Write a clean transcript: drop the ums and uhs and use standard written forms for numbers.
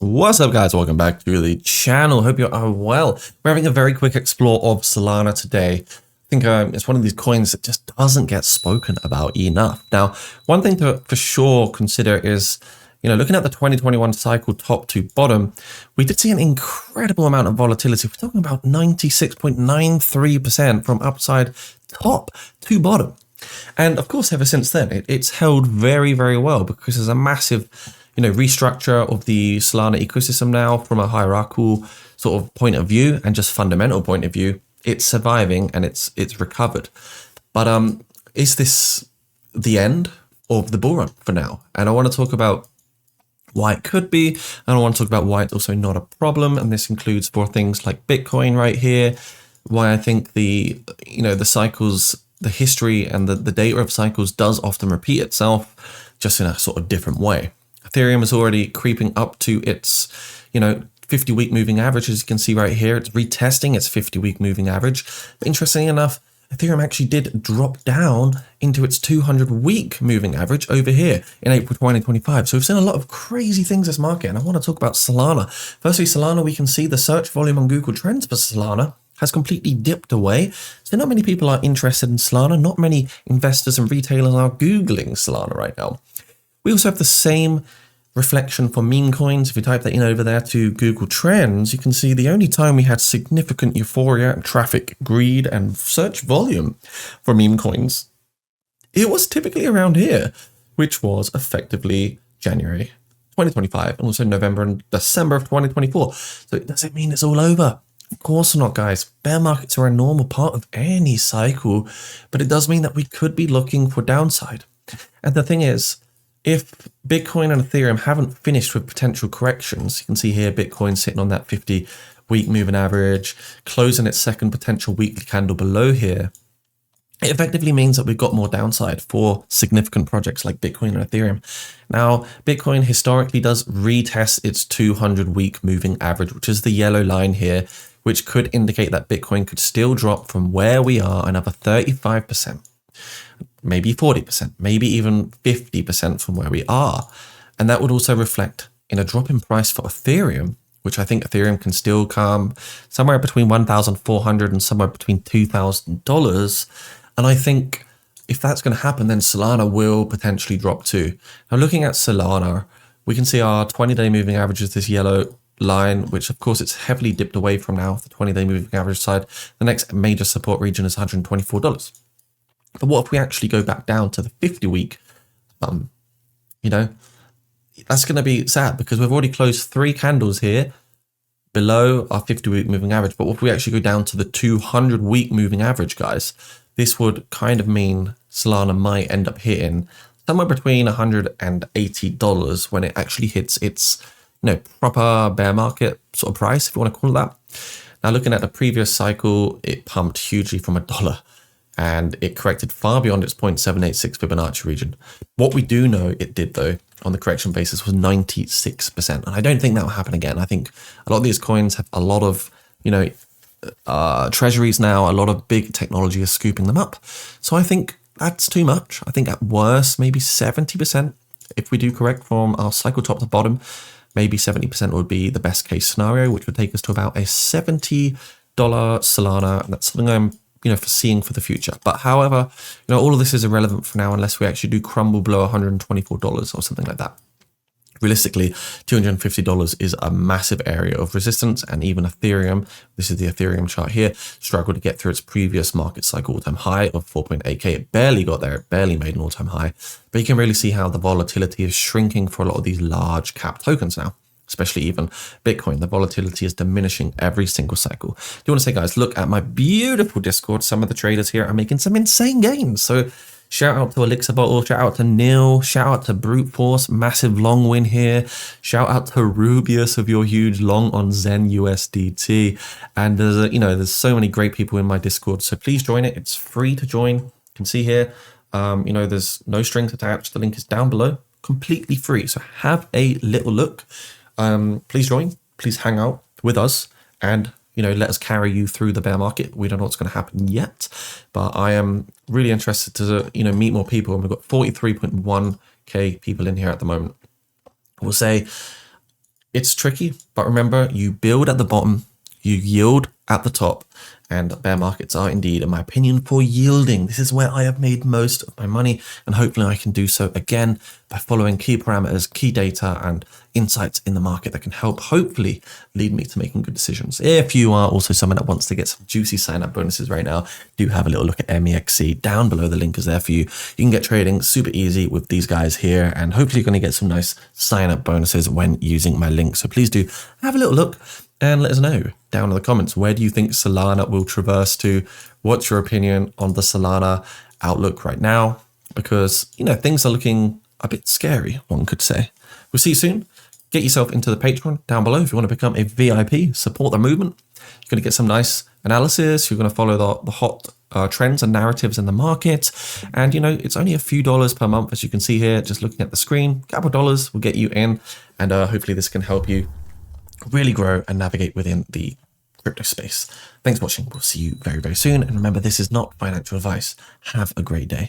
What's up, guys? Welcome back to the channel. Hope you are well. We're having a very quick explore of Solana today. I think it's one of these coins that just doesn't get spoken about enough. Now, one thing to for sure consider is, looking at the 2021 cycle top to bottom, we did see an incredible amount of volatility. We're talking about 96.93% from upside top to bottom. And of course, ever since then, it's held very, very well because there's a massive restructure of the Solana ecosystem now from a hierarchical sort of point of view and just fundamental point of view. It's surviving and it's recovered. But is this the end of the bull run for now? And I want to talk about why it could be, and I want to talk about why it's also not a problem. And this includes for things like Bitcoin right here, why I think the cycles, the history and the data of cycles does often repeat itself, just in a sort of different way. Ethereum is already creeping up to its, 50-week moving average. As you can see right here, it's retesting its 50-week moving average. But interestingly enough, Ethereum actually did drop down into its 200-week moving average over here in April 2025. So we've seen a lot of crazy things this market, and I want to talk about Solana. Firstly, Solana, we can see the search volume on Google Trends for Solana has completely dipped away. So not many people are interested in Solana. Not many investors and retailers are Googling Solana right now. We also have the same reflection for memecoins. If you type that in over there to Google Trends, you can see the only time we had significant euphoria, traffic, greed, and search volume for memecoins, it was typically around here, which was effectively January 2025 and also November and December of 2024. So it doesn't mean it's all over. Of course not, guys. Bear markets are a normal part of any cycle, but it does mean that we could be looking for downside. And the thing is, if Bitcoin and Ethereum haven't finished with potential corrections, you can see here Bitcoin sitting on that 50-week moving average, closing its second potential weekly candle below here, it effectively means that we've got more downside for significant projects like Bitcoin and Ethereum. Now, Bitcoin historically does retest its 200-week moving average, which is the yellow line here, which could indicate that Bitcoin could still drop from where we are another 35%. Maybe 40%, maybe even 50% from where we are. And that would also reflect in a drop in price for Ethereum, which I think Ethereum can still come somewhere between $1,400 and somewhere between $2,000. And I think if that's going to happen, then Solana will potentially drop too. Now, looking at Solana, we can see our 20-day moving average is this yellow line, which of course it's heavily dipped away from now, the 20-day moving average side. The next major support region is $124. But what if we actually go back down to the 50-week? That's going to be sad because we've already closed 3 candles here below our 50-week moving average. But what if we actually go down to the 200-week moving average, guys? This would kind of mean Solana might end up hitting somewhere between $180 when it actually hits its, proper bear market sort of price, if you want to call it that. Now, looking at the previous cycle, it pumped hugely from $1. And it corrected far beyond its 0.786 Fibonacci region. What we do know it did, though, on the correction basis was 96%. And I don't think that will happen again. I think a lot of these coins have a lot of, treasuries now. A lot of big technology is scooping them up. So I think that's too much. I think at worst, maybe 70%. If we do correct from our cycle top to bottom, maybe 70% would be the best case scenario, which would take us to about a $70 Solana. And that's something I'm foreseeing for the future. But however, all of this is irrelevant for now unless we actually do crumble below $124 or something like that. Realistically, $250 is a massive area of resistance, and even Ethereum, this is the Ethereum chart here, struggled to get through its previous market cycle all-time high of 4.8K. It barely got there, it barely made an all-time high, but you can really see how the volatility is shrinking for a lot of these large cap tokens now. Especially even Bitcoin, the volatility is diminishing every single cycle. Do you want to say, guys, look at my beautiful Discord. Some of the traders here are making some insane gains. So shout out to Elixir Bottle, shout out to Neil, shout out to Brute Force, massive long win here. Shout out to Rubius of your huge long on Zen USDT. And there's so many great people in my Discord. So please join it. It's free to join. You can see here, there's no strings attached. The link is down below, completely free. So have a little look. Please join, please hang out with us and, let us carry you through the bear market. We don't know what's going to happen yet, but I am really interested to, meet more people. And we've got 43.1K people in here at the moment. I will say It's tricky, but remember, you build at the bottom, you yield at the top, and bear markets are indeed, in my opinion, for yielding. This is where I have made most of my money, and hopefully I can do so again by following key parameters, key data, and insights in the market that can help hopefully lead me to making good decisions. If you are also someone that wants to get some juicy sign-up bonuses right now, do have a little look at MEXC. Down below, the link is there for you. You can get trading super easy with these guys here, and hopefully you're going to get some nice sign-up bonuses when using my link. So please do have a little look and let us know down in the comments, where do you think Solana will traverse to? What's your opinion on the Solana outlook right now? Because, you know, things are looking a bit scary, one could say. We'll see you soon. Get yourself into the Patreon down below if you want to become a VIP, support the movement. You're going to get some nice analysis. You're going to follow the hot trends and narratives in the market. And, you know, it's only a few dollars per month, as you can see here, just looking at the screen. A couple of dollars will get you in. And hopefully this can help you really grow and navigate within the crypto space. Thanks for watching. We'll see you very, very soon. And remember, this is not financial advice. Have a great day.